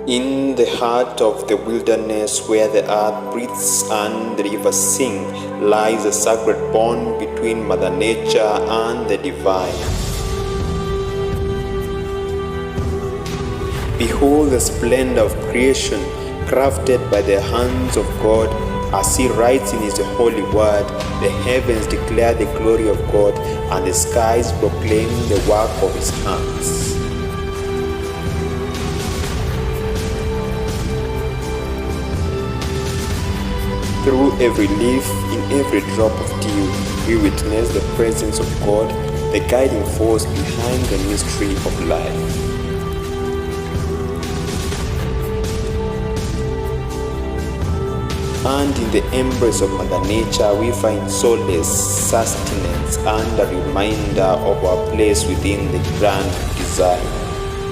In the heart of the wilderness, where the earth breathes and the rivers sing, lies a sacred bond between Mother Nature and the divine. Behold the splendor of creation, crafted by the hands of God. As He writes in His holy word, the heavens declare the glory of God, and the skies proclaim the work of His hands. Through every leaf, in every drop of dew, we witness the presence of God, the guiding force behind the mystery of life. And in the embrace of Mother Nature, we find solace, sustenance, and a reminder of our place within the grand design.